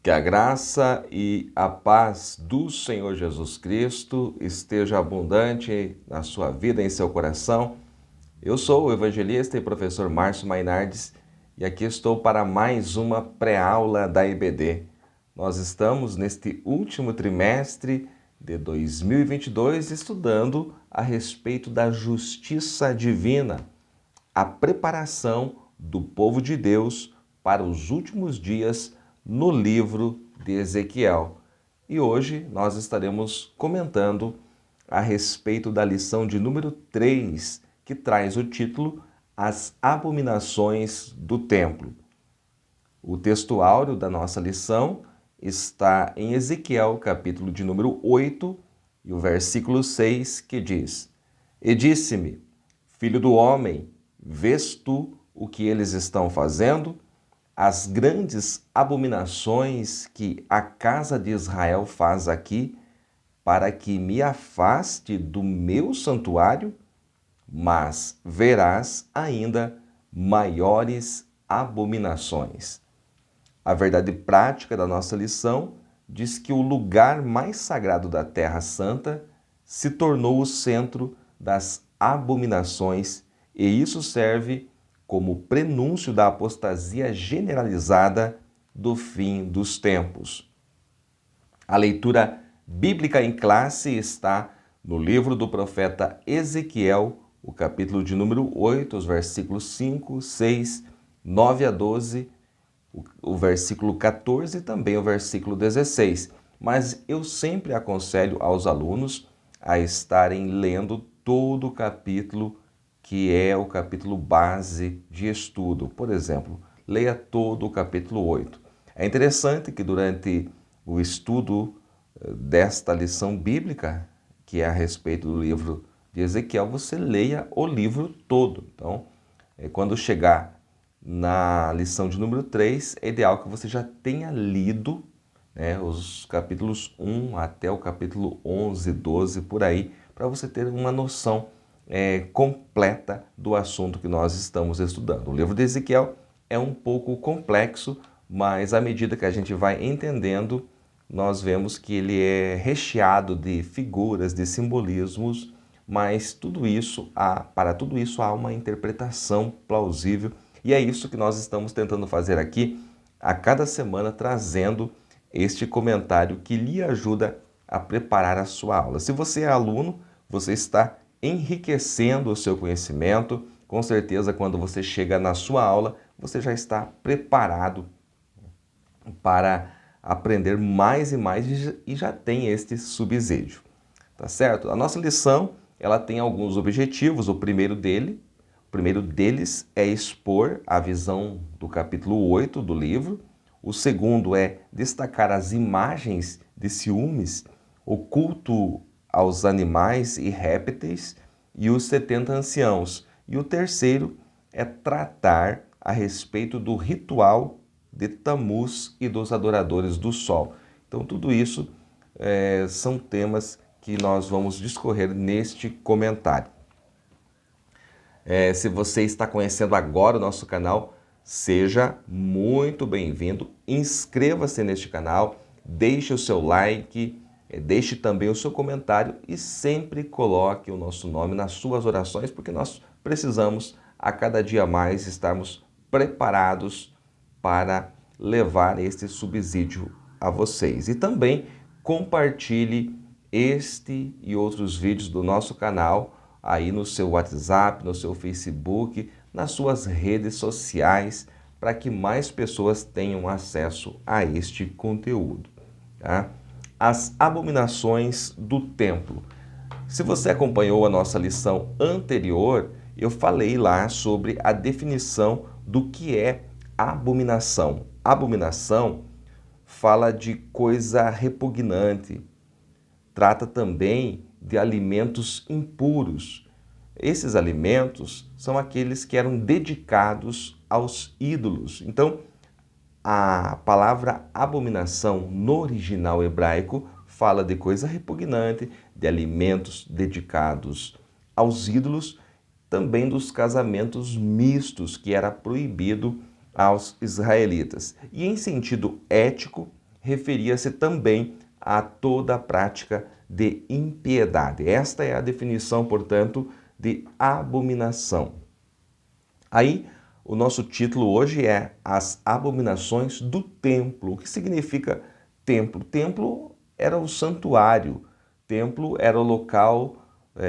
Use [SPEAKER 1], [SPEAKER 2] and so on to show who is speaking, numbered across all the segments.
[SPEAKER 1] Que a graça e a paz do Senhor Jesus Cristo esteja abundante na sua vida, em seu coração. Eu sou o evangelista e professor Márcio Mainardes e aqui estou para mais uma pré-aula da IBD. Nós estamos neste último trimestre de 2022 estudando a respeito da justiça divina, a preparação do povo de Deus para os últimos dias no livro de Ezequiel. E hoje nós estaremos comentando a respeito da lição de número 3, que traz o título As Abominações do Templo. O texto áureo da nossa lição está em Ezequiel, capítulo de número 8, e o versículo 6, que diz: E disse-me, filho do homem, vês tu o que eles estão fazendo? As grandes abominações que a casa de Israel faz aqui, para que me afaste do meu santuário, mas verás ainda maiores abominações. A verdade prática da nossa lição diz que o lugar mais sagrado da Terra Santa se tornou o centro das abominações, e isso serve como prenúncio da apostasia generalizada do fim dos tempos. A leitura bíblica em classe está no livro do profeta Ezequiel, o capítulo de número 8, os versículos 5, 6, 9 a 12, o versículo 14 e também o versículo 16. Mas eu sempre aconselho aos alunos a estarem lendo todo o capítulo, que é o capítulo base de estudo. Por exemplo, leia todo o capítulo 8. É interessante que durante o estudo desta lição bíblica, que é a respeito do livro de Ezequiel, você leia o livro todo. Então, quando chegar na lição de número 3, é ideal que você já tenha lido, né, os capítulos 1 até o capítulo 11, 12, por aí, para você ter uma noção completa do assunto que nós estamos estudando. O livro de Ezequiel é um pouco complexo, mas à medida que a gente vai entendendo, nós vemos que ele é recheado de figuras, de simbolismos, mas para tudo isso há uma interpretação plausível, e é isso que nós estamos tentando fazer aqui a cada semana, trazendo este comentário que lhe ajuda a preparar a sua aula. Se você é aluno, você está enriquecendo o seu conhecimento. Com certeza, quando você chega na sua aula, você já está preparado para aprender mais e mais e já tem este subsídio, tá certo? A nossa lição, ela tem alguns objetivos. O primeiro deles é expor a visão do capítulo 8 do livro. O segundo é destacar as imagens de ciúmes, o culto aos animais e répteis e os 70 anciãos. E o terceiro é tratar a respeito do ritual de Tamuz e dos adoradores do sol. Então, tudo isso são temas que nós vamos discorrer neste comentário. Se você está conhecendo agora o nosso canal, seja muito bem-vindo. Inscreva-se neste canal, deixe o seu like, deixe também o seu comentário e sempre coloque o nosso nome nas suas orações, porque nós precisamos a cada dia mais estarmos preparados para levar este subsídio a vocês. E também compartilhe este e outros vídeos do nosso canal aí no seu WhatsApp, no seu Facebook, nas suas redes sociais, para que mais pessoas tenham acesso a este conteúdo. Tá? As abominações do templo. Se você acompanhou a nossa lição anterior, eu falei lá sobre a definição do que é abominação. Abominação fala de coisa repugnante, trata também de alimentos impuros. Esses alimentos são aqueles que eram dedicados aos ídolos. Então, a palavra abominação no original hebraico fala de coisa repugnante, de alimentos dedicados aos ídolos, também dos casamentos mistos, que era proibido aos israelitas. E em sentido ético, referia-se também a toda a prática de impiedade. Esta é a definição, portanto, de abominação. Aí, o nosso título hoje é As Abominações do Templo. O que significa templo? Templo era o santuário. Templo era o local,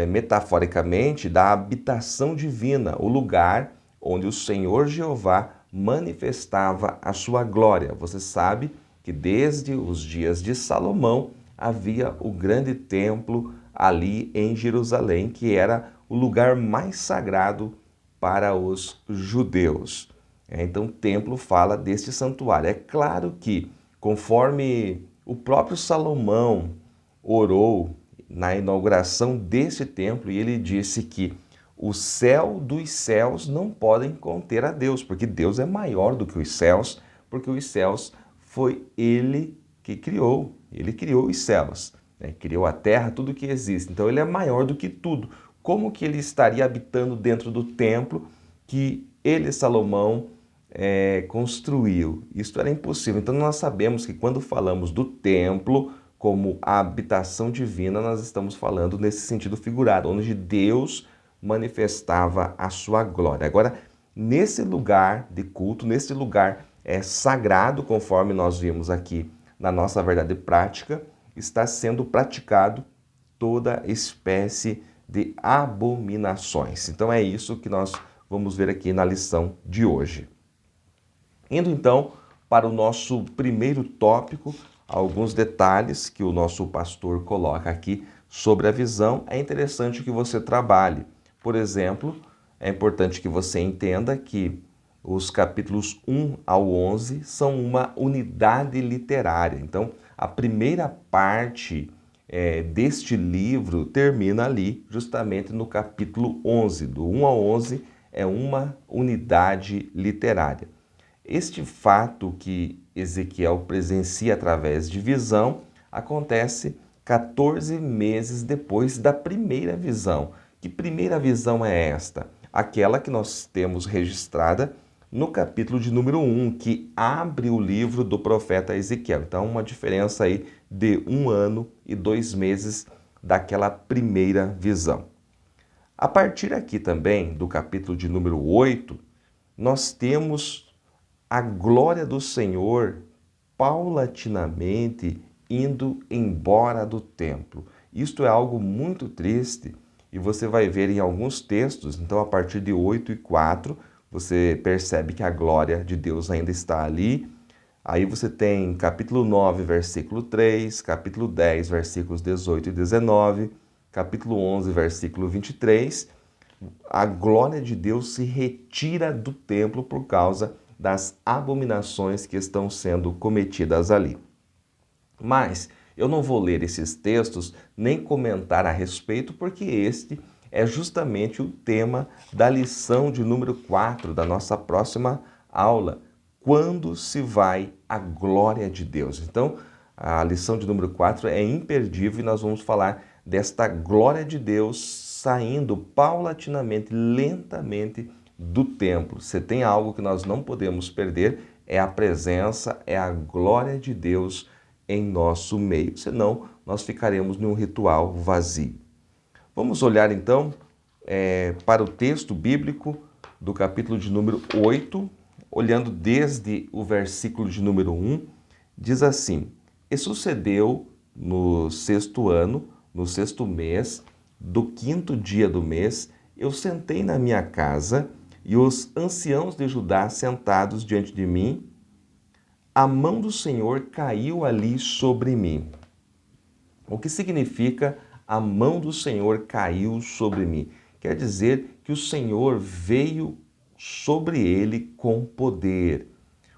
[SPEAKER 1] metaforicamente, da habitação divina, o lugar onde o Senhor Jeová manifestava a sua glória. Você sabe que desde os dias de Salomão havia o grande templo ali em Jerusalém, que era o lugar mais sagrado para os judeus. Então, o templo fala deste santuário. É claro que, conforme o próprio Salomão orou na inauguração deste templo, e ele disse que o céu dos céus não podem conter a Deus, porque Deus é maior do que os céus, porque os céus foi Ele que criou. Ele criou os céus, né? Criou a terra, tudo que existe. Então, Ele é maior do que tudo. Como que ele estaria habitando dentro do templo que ele, Salomão, construiu? Isso era impossível. Então nós sabemos que quando falamos do templo como a habitação divina, nós estamos falando nesse sentido figurado, onde Deus manifestava a sua glória. Agora, nesse lugar de culto, nesse lugar sagrado, conforme nós vimos aqui na nossa verdade prática, está sendo praticado toda espécie de abominações. Então é isso que nós vamos ver aqui na lição de hoje. Indo então para o nosso primeiro tópico, alguns detalhes que o nosso pastor coloca aqui sobre a visão, é interessante que você trabalhe. Por exemplo, é importante que você entenda que os capítulos 1 ao 11 são uma unidade literária. Então, a primeira parte deste livro termina ali, justamente no capítulo 11. Do 1 ao 11 é uma unidade literária. Este fato que Ezequiel presencia através de visão acontece 14 meses depois da primeira visão. Que primeira visão é esta? Aquela que nós temos registrada no capítulo de número 1, que abre o livro do profeta Ezequiel. Então, uma diferença aí de 1 ano e 2 meses daquela primeira visão. A partir aqui também, do capítulo de número 8, nós temos a glória do Senhor paulatinamente indo embora do templo. Isto é algo muito triste e você vai ver em alguns textos. Então, a partir de 8 e 4, você percebe que a glória de Deus ainda está ali. Aí você tem capítulo 9, versículo 3, capítulo 10, versículos 18 e 19, capítulo 11, versículo 23. A glória de Deus se retira do templo por causa das abominações que estão sendo cometidas ali. Mas eu não vou ler esses textos nem comentar a respeito, porque este é justamente o tema da lição de número 4 da nossa próxima aula. Quando se vai a glória de Deus? Então, a lição de número 4 é imperdível e nós vamos falar desta glória de Deus saindo paulatinamente, lentamente do templo. Se tem algo que nós não podemos perder, é a presença, é a glória de Deus em nosso meio. Senão, nós ficaremos num ritual vazio. Vamos olhar então para o texto bíblico do capítulo de número 8, olhando desde o versículo de número 1, diz assim: E sucedeu no 6º ano, no 6º mês, do 5º dia do mês, eu sentei na minha casa e os anciãos de Judá sentados diante de mim, a mão do Senhor caiu ali sobre mim. O que significa a mão do Senhor caiu sobre mim? Quer dizer que o Senhor veio sobre ele com poder.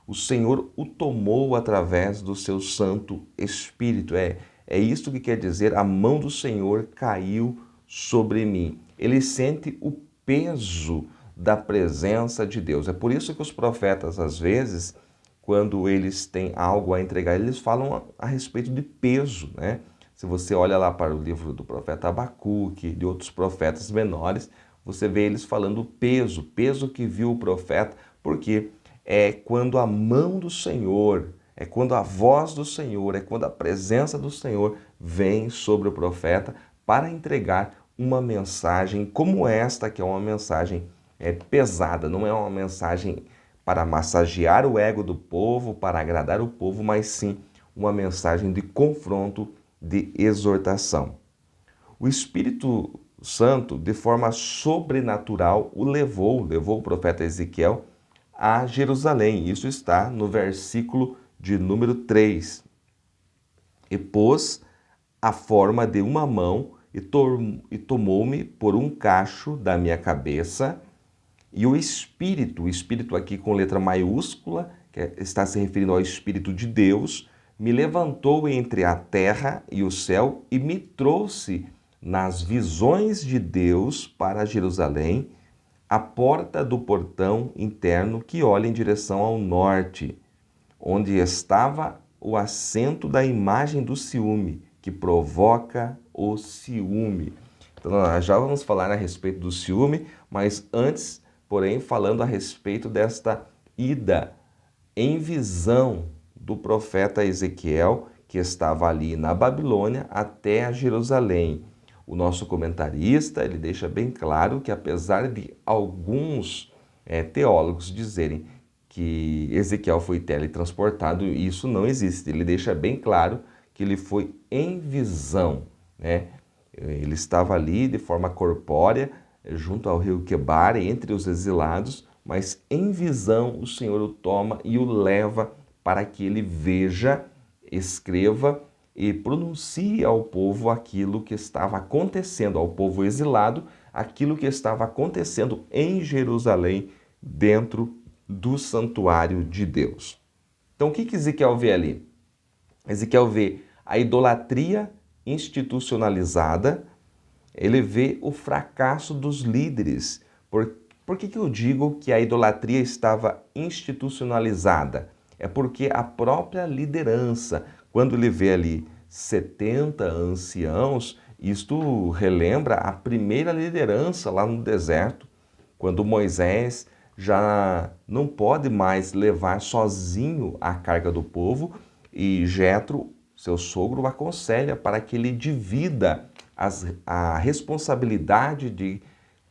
[SPEAKER 1] O Senhor o tomou através do seu Santo Espírito. É isso que quer dizer, a mão do Senhor caiu sobre mim. Ele sente o peso da presença de Deus. É por isso que os profetas, às vezes, quando eles têm algo a entregar, eles falam a respeito de peso, né? Se você olha lá para o livro do profeta Abacuque, de outros profetas menores, você vê eles falando peso que viu o profeta, porque é quando a mão do Senhor É quando a voz do Senhor, é quando a presença do Senhor vem sobre o profeta para entregar uma mensagem como esta, que é uma mensagem pesada, não é uma mensagem para massagear o ego do povo, para agradar o povo, mas sim uma mensagem de confronto, de exortação. O Espírito Santo, de forma sobrenatural, levou o profeta Ezequiel a Jerusalém. Isso está no versículo de número 3. E pôs a forma de uma mão e tomou-me por um cacho da minha cabeça, e o Espírito aqui com letra maiúscula, está se referindo ao Espírito de Deus, me levantou entre a terra e o céu e me trouxe nas visões de Deus para Jerusalém, a porta do portão interno que olha em direção ao norte, onde estava o assento da imagem do ciúme, que provoca o ciúme. Então, nós já vamos falar a respeito do ciúme, mas antes, porém, falando a respeito desta ida em visão do profeta Ezequiel, que estava ali na Babilônia até a Jerusalém. O nosso comentarista, ele deixa bem claro que apesar de alguns teólogos dizerem que Ezequiel foi teletransportado, isso não existe. Ele deixa bem claro que ele foi em visão, né? Ele estava ali de forma corpórea, junto ao rio Quebar, entre os exilados, mas em visão o Senhor o toma e o leva para que ele veja, escreva e pronuncie ao povo aquilo que estava acontecendo, ao povo exilado, aquilo que estava acontecendo em Jerusalém, dentro do santuário de Deus. Então, o que Ezequiel vê ali? Ezequiel vê a idolatria institucionalizada, ele vê o fracasso dos líderes. Por que eu digo que a idolatria estava institucionalizada? É porque a própria liderança, quando ele vê ali 70 anciãos, isto relembra a primeira liderança lá no deserto, quando Moisés já não pode mais levar sozinho a carga do povo e Jetro, seu sogro, o aconselha para que ele divida a responsabilidade de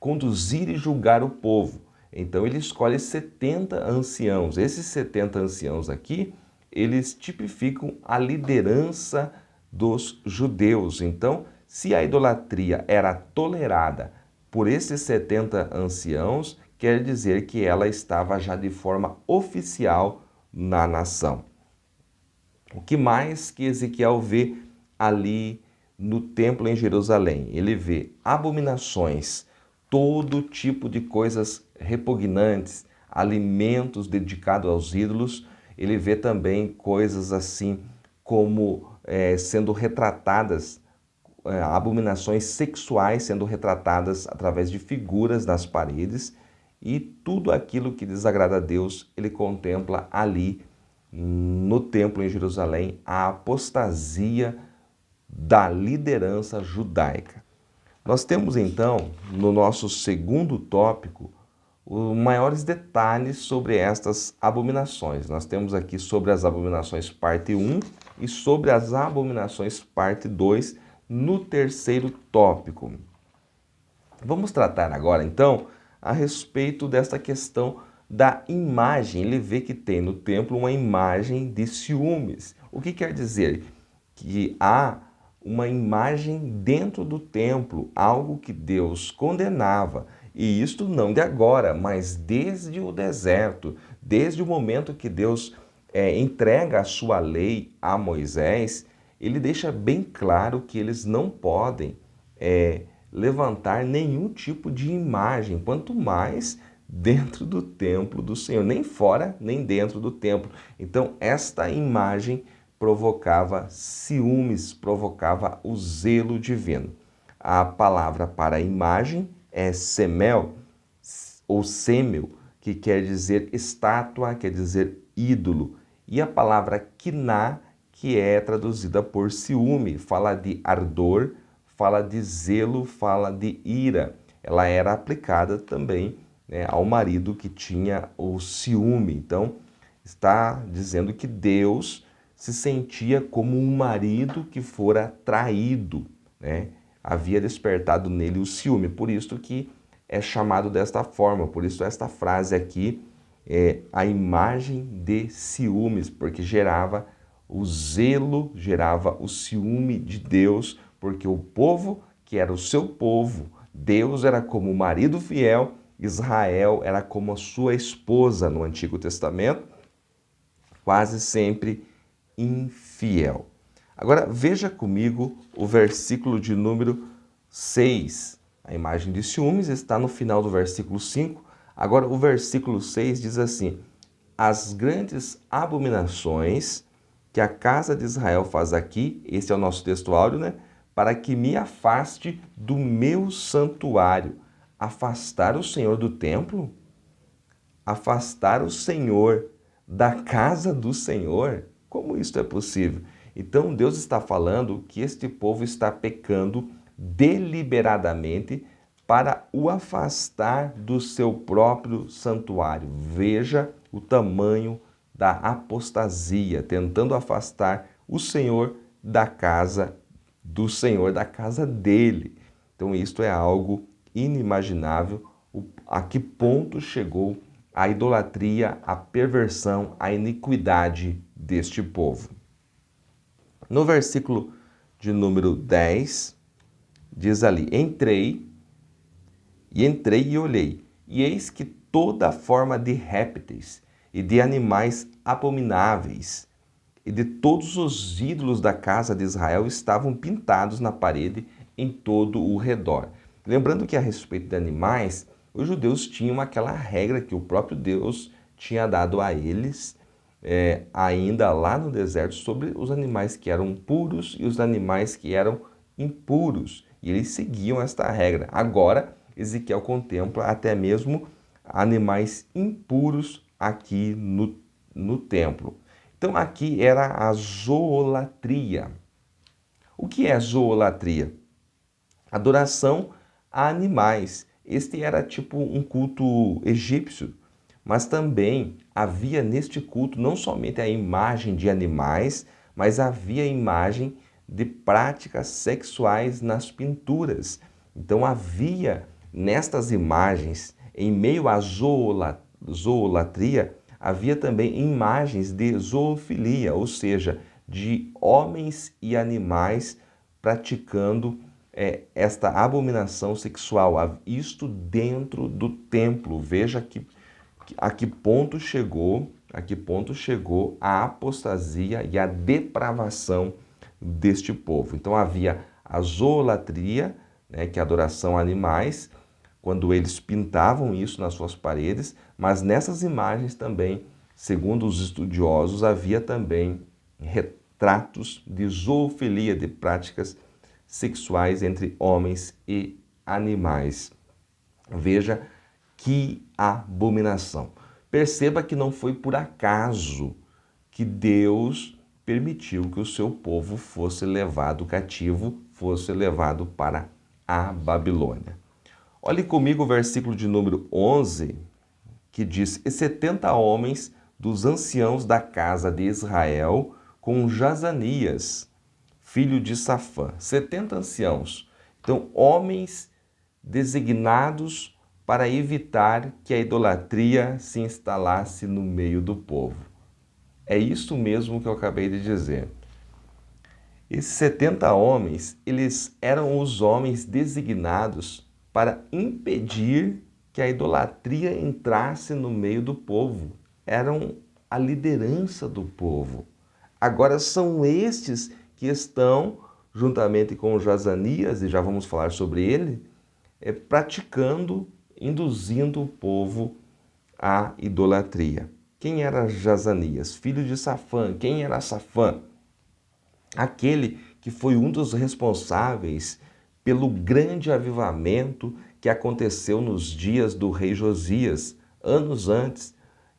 [SPEAKER 1] conduzir e julgar o povo. Então ele escolhe 70 anciãos. Esses 70 anciãos aqui, eles tipificam a liderança dos judeus. Então, se a idolatria era tolerada por esses 70 anciãos, quer dizer que ela estava já de forma oficial na nação. O que mais que Ezequiel vê ali no templo em Jerusalém? Ele vê abominações, todo tipo de coisas repugnantes, alimentos dedicados aos ídolos. Ele vê também coisas assim como sendo retratadas, abominações sexuais sendo retratadas através de figuras nas paredes, e tudo aquilo que desagrada a Deus, ele contempla ali no templo em Jerusalém, a apostasia da liderança judaica. Nós temos então, no nosso segundo tópico, os maiores detalhes sobre estas abominações. Nós temos aqui sobre as abominações parte 1 e sobre as abominações parte 2 no terceiro tópico. Vamos tratar agora então a respeito desta questão da imagem. Ele vê que tem no templo uma imagem de ciúmes. O que quer dizer? Que há uma imagem dentro do templo, algo que Deus condenava. E isto não de agora, mas desde o deserto, desde o momento que Deus entrega a sua lei a Moisés, ele deixa bem claro que eles não podem levantar nenhum tipo de imagem, quanto mais dentro do templo do Senhor, nem fora, nem dentro do templo. Então, esta imagem provocava ciúmes, provocava o zelo divino. A palavra para imagem é semel, ou semel, que quer dizer estátua, quer dizer ídolo. E a palavra quiná, que é traduzida por ciúme, fala de ardor, fala de zelo, fala de ira. Ela era aplicada também, né, ao marido que tinha o ciúme. Então, está dizendo que Deus se sentia como um marido que fora traído, né? Havia despertado nele o ciúme, por isso que é chamado desta forma, por isso esta frase aqui é a imagem de ciúmes, porque gerava o zelo, gerava o ciúme de Deus, porque o povo que era o seu povo, Deus era como o marido fiel, Israel era como a sua esposa no Antigo Testamento, quase sempre infiel. Agora veja comigo o versículo de número 6. A imagem de ciúmes está no final do versículo 5. Agora o versículo 6 diz assim: as grandes abominações que a casa de Israel faz aqui, esse é o nosso texto áudio, né? Para que me afaste do meu santuário. Afastar o Senhor do templo? Afastar o Senhor da casa do Senhor? Como isso é possível? Então Deus está falando que este povo está pecando deliberadamente para o afastar do seu próprio santuário. Veja o tamanho da apostasia, tentando afastar o Senhor da casa do Senhor, da casa dele. Então isto é algo inimaginável. A que ponto chegou a idolatria, a perversão, a iniquidade deste povo? No versículo de número 10, diz ali: entrei e olhei, e eis que toda forma de répteis e de animais abomináveis e de todos os ídolos da casa de Israel estavam pintados na parede em todo o redor. Lembrando que a respeito de animais, os judeus tinham aquela regra que o próprio Deus tinha dado a eles, ainda lá no deserto, sobre os animais que eram puros e os animais que eram impuros. E eles seguiam esta regra. Agora, Ezequiel contempla até mesmo animais impuros aqui no templo. Então aqui era a zoolatria. O que é zoolatria? Adoração a animais. Este era tipo um culto egípcio, mas também havia neste culto não somente a imagem de animais, mas havia a imagem de práticas sexuais nas pinturas. Então havia nestas imagens, em meio à zoolatria, havia também imagens de zoofilia, ou seja, de homens e animais praticando esta abominação sexual. Isto dentro do templo. Veja a que ponto chegou a apostasia e a depravação deste povo. Então havia a zoolatria, né, que é a adoração a animais, quando eles pintavam isso nas suas paredes, mas nessas imagens também, segundo os estudiosos, havia também retratos de zoofilia, de práticas sexuais entre homens e animais. Veja que abominação. Perceba que não foi por acaso que Deus permitiu que o seu povo fosse levado cativo, fosse levado para a Babilônia. Olhe comigo o versículo de número 11, que diz: e 70 homens dos anciãos da casa de Israel, com Jazanias, filho de Safã. 70 anciãos. Então, homens designados para evitar que a idolatria se instalasse no meio do povo. É isso mesmo que eu acabei de dizer. Esses 70 homens, eles eram os homens designados para impedir que a idolatria entrasse no meio do povo. Eram a liderança do povo. Agora são estes que estão, juntamente com Jazanias, e já vamos falar sobre ele, praticando, induzindo o povo à idolatria. Quem era Jazanias? Filho de Safã. Quem era Safã? Aquele que foi um dos responsáveis pelo grande avivamento que aconteceu nos dias do rei Josias, anos antes.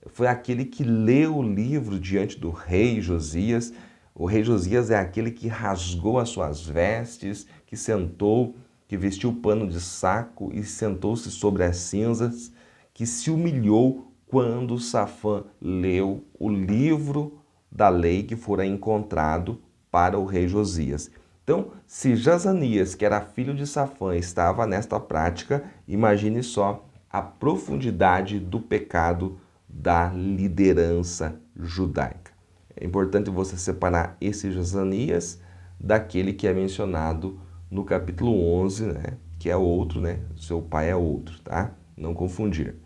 [SPEAKER 1] Foi aquele que leu o livro diante do rei Josias. O rei Josias é aquele que rasgou as suas vestes, que sentou, que vestiu o pano de saco e sentou-se sobre as cinzas, que se humilhou quando Safã leu o livro da lei que fora encontrado para o rei Josias. Então, se Jazanias, que era filho de Safã, estava nesta prática, imagine só a profundidade do pecado da liderança judaica. É importante você separar esse Jazanias daquele que é mencionado no capítulo 11, né? Que é outro, né? Seu pai é outro, tá? Não confundir.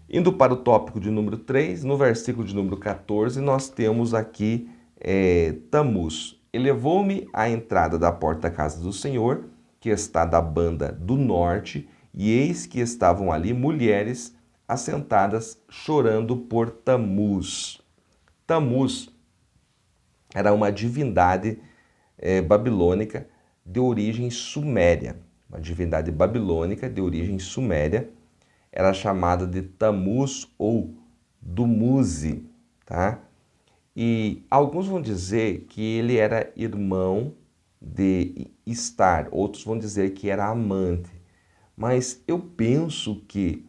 [SPEAKER 1] Indo para o tópico de número 3, no versículo de número 14, nós temos aqui Tamuz. Elevou-me à entrada da porta da casa do Senhor, que está da banda do norte, e eis que estavam ali mulheres assentadas chorando por Tamuz. Tamuz era uma divindade babilônica de origem suméria. Uma divindade babilônica de origem suméria. Era chamada de Tamuz ou Dumuzi, tá? E alguns vão dizer que ele era irmão de Istar, outros vão dizer que era amante. Mas eu penso que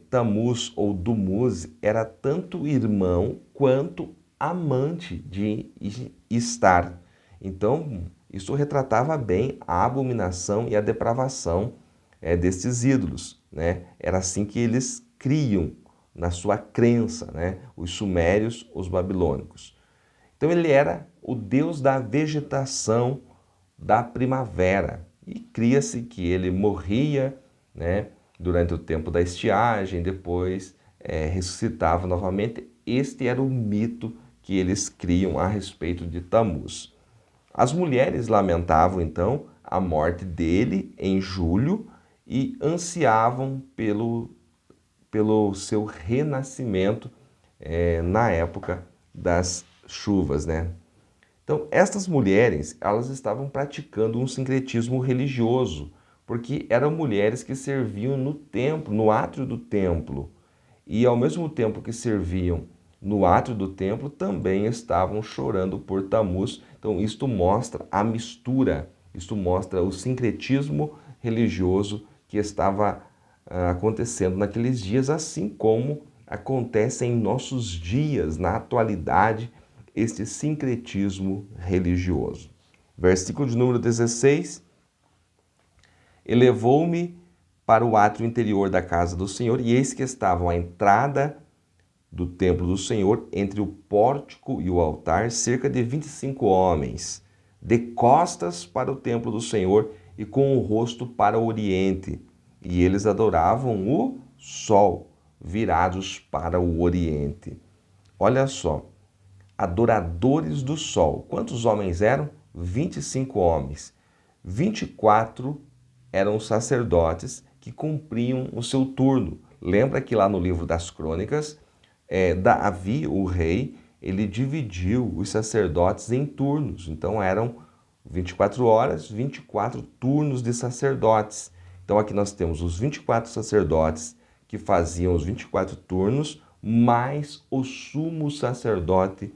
[SPEAKER 1] Tamuz ou Dumuzi era tanto irmão quanto amante de Istar. Então, isso retratava bem a abominação e a depravação destes ídolos, né? Era assim que eles criam na sua crença, né? Os sumérios, os babilônicos. Então ele era o deus da vegetação da primavera e cria-se que ele morria, né? Durante o tempo da estiagem, depois ressuscitava novamente. Este era o mito que eles criam a respeito de Tamuz. As mulheres lamentavam então a morte dele em julho e ansiavam pelo seu renascimento na época das chuvas, né? Então, estas mulheres, elas estavam praticando um sincretismo religioso, porque eram mulheres que serviam no templo, no átrio do templo. E ao mesmo tempo que serviam no átrio do templo, também estavam chorando por Tamuz. Então, isto mostra a mistura, isto mostra o sincretismo religioso que estava acontecendo naqueles dias, assim como acontece em nossos dias, na atualidade, este sincretismo religioso. Versículo de número 16. Elevou-me para o átrio interior da casa do Senhor, e eis que estavam à entrada do templo do Senhor, entre o pórtico e o altar, cerca de 25 homens, de costas para o templo do Senhor e com o rosto para o oriente. E eles adoravam o sol, virados para o oriente. Olha só, adoradores do sol. Quantos homens eram? 25 homens. 24 eram sacerdotes que cumpriam o seu turno. Lembra que lá no livro das Crônicas, Davi, o rei, ele dividiu os sacerdotes em turnos. Então eram 24 horas, 24 turnos de sacerdotes. Então aqui nós temos os 24 sacerdotes que faziam os 24 turnos, mais o sumo sacerdote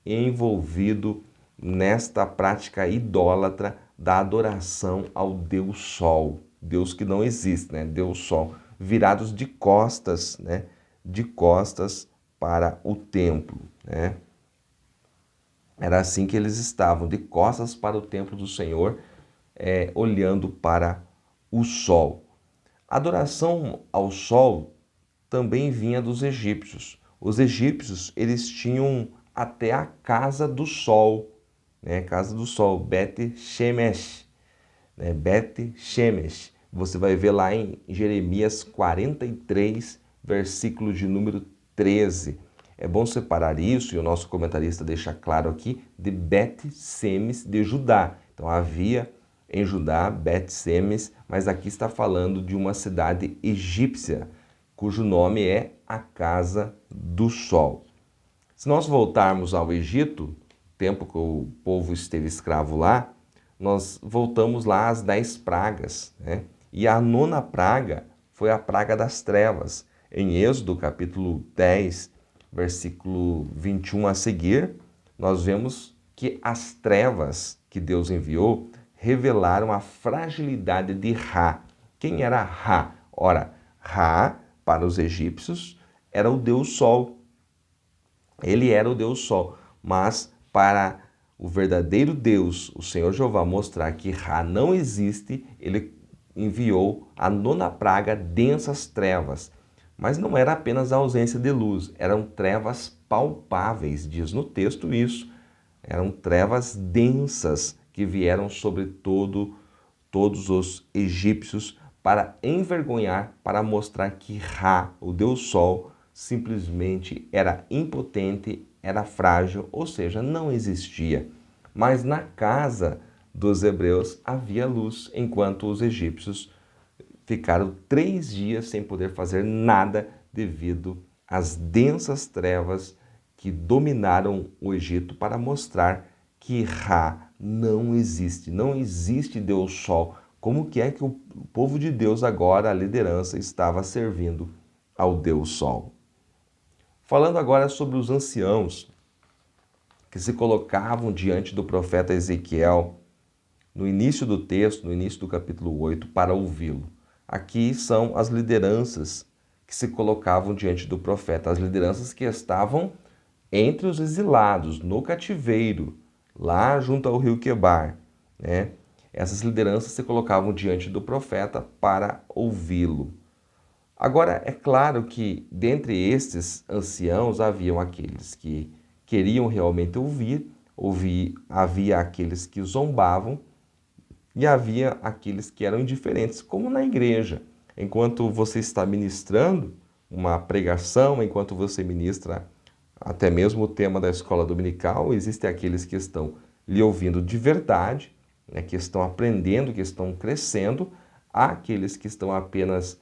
[SPEAKER 1] envolvido nesta prática idólatra da adoração ao Deus Sol, Deus que não existe, né? Deus Sol, virados de costas, né? De costas para o templo, né? Era assim que eles estavam, de costas para o templo do Senhor, olhando para o sol. A adoração ao sol também vinha dos egípcios. Os egípcios, eles tinham até a casa do sol, né? Casa do sol, Bet Shemesh, né? Bet Shemesh. Você vai ver lá em Jeremias 43, versículo de número 13. É bom separar isso, e o nosso comentarista deixa claro aqui, de Bet-Semes de Judá. Então havia em Judá Bet-Semes, mas aqui está falando de uma cidade egípcia, cujo nome é a Casa do Sol. Se nós voltarmos ao Egito, tempo que o povo esteve escravo lá, nós voltamos lá às 10 pragas, né? E a 9ª praga foi a praga das trevas. Em Êxodo, capítulo 10, versículo 21 a seguir, nós vemos que as trevas que Deus enviou revelaram a fragilidade de Ra. Quem era Ra? Ora, Ra, para os egípcios, era o Deus Sol. Ele era o Deus Sol, mas para o verdadeiro Deus, o Senhor Jeová, mostrar que Ra não existe, ele enviou a 9ª praga, densas trevas. Mas não era apenas a ausência de luz, eram trevas palpáveis, diz no texto isso. Eram trevas densas que vieram sobre todos os egípcios para envergonhar, para mostrar que Ra, o Deus Sol, simplesmente era impotente, era frágil, ou seja, não existia. Mas na casa dos hebreus havia luz, enquanto os egípcios ficaram 3 dias sem poder fazer nada devido às densas trevas que dominaram o Egito para mostrar que Ra não existe, não existe Deus Sol. Como que é que o povo de Deus agora, a liderança, estava servindo ao Deus Sol? Falando agora sobre os anciãos que se colocavam diante do profeta Ezequiel, no início do texto, no início do capítulo 8, para ouvi-lo. Aqui são as lideranças que se colocavam diante do profeta, as lideranças que estavam entre os exilados, no cativeiro, lá junto ao rio Quebar, né? Essas lideranças se colocavam diante do profeta para ouvi-lo. Agora, é claro que dentre estes anciãos haviam aqueles que queriam realmente ouvir, havia aqueles que zombavam e havia aqueles que eram indiferentes, como na igreja. Enquanto você está ministrando uma pregação, enquanto você ministra até mesmo o tema da escola dominical, existem aqueles que estão lhe ouvindo de verdade, né, que estão aprendendo, que estão crescendo, há aqueles que estão apenas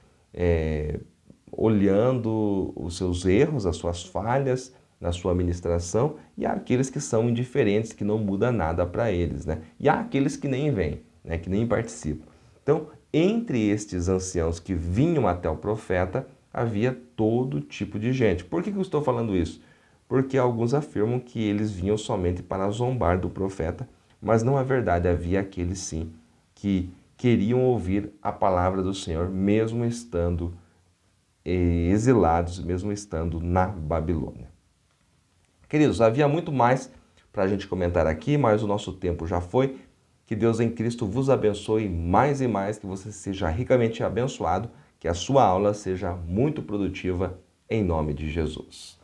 [SPEAKER 1] olhando os seus erros, as suas falhas na sua ministração, e há aqueles que são indiferentes, que não muda nada para eles, né? E há aqueles que nem vêm, né, que nem participam. Então, entre estes anciãos que vinham até o profeta, havia todo tipo de gente. Por que eu estou falando isso? Porque alguns afirmam que eles vinham somente para zombar do profeta, mas não é verdade, havia aqueles sim que queriam ouvir a palavra do Senhor, mesmo estando exilados, mesmo estando na Babilônia. Queridos, havia muito mais para a gente comentar aqui, mas o nosso tempo já foi. Que Deus em Cristo vos abençoe mais e mais, que você seja ricamente abençoado, que a sua aula seja muito produtiva, em nome de Jesus.